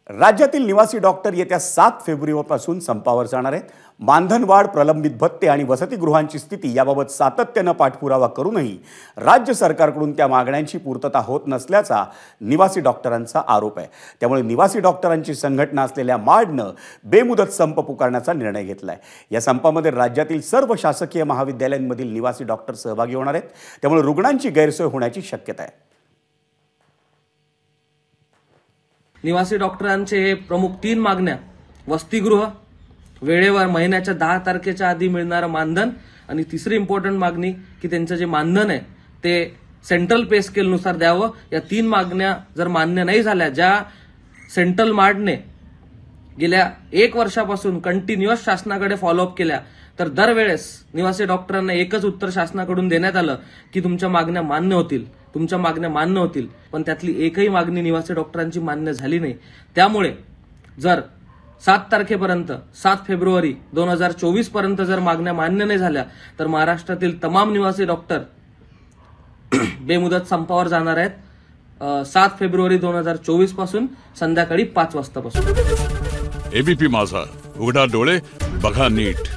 राज्यातील निवासी डॉक्टर येत्या 7 फेब्रुवारीपासून संपावर जाणार आहेत। मानधनवाढ, प्रलंबित भत्ते आणि वसतिगृहांची स्थिती याबाबत सातत्याने पाठपुरावा करूनही राज्य सरकारकडून त्या मागण्यांची पूर्तता होत नसल्याचा निवासी डॉक्टरांचा आरोप आहे। त्यामुळे निवासी डॉक्टरांची संघटना असलेल्या माडनं बेमुदत संप पुकारण्याचा निर्णय घेतलाय। या संपामध्ये राज्यातील सर्व शासकीय महाविद्यालयांमधील निवासी डॉक्टर सहभागी होणार आहेत। त्यामुळे रुग्णांची गैरसोय होण्याची शक्यता आहे। निवासी डॉक्टरांचे हे प्रमुख 3 मागण्या: वसतिगृह, वेळेवर महिन्याच्या 10 तारखेच्या आधी मिळणारं मानधन आणि तिसरी इम्पॉर्टंट मागणी की त्यांचं जे मानधन आहे ते सेंट्रल पे स्केलनुसार द्यावं। या 3 मागण्या जर मान्य नाही झाल्या, ज्या सेंट्रल मार्डने गेल्या 1 वर्षापासून कंटिन्युअस शासनाकडे फॉलोअप केल्या, तर दरवेळेस निवासी डॉक्टरांना एकच उत्तर शासनाकडून देण्यात आलं की तुमच्या मागण्या मान्य होतील, तुमच्या मागण्या मान्य होतील, पण त्यातली एकही मागणी निवासी डॉक्टरांची मान्य झाली नाही। त्यामुळे जर 7 तारखेपर्यंत 7 फेब्रुवारी 2024 पर्यंत जर मागण्या मान्य नाही झाल्या तर महाराष्ट्रातील तमाम निवासी डॉक्टर बेमुदत संपावर जाणार आहेत। 7 फेब्रुवारी 2024 पासून संध्याकाळी 5 वाजतापासून। एबीपी माझा, उघडा डोळे बघा नीट।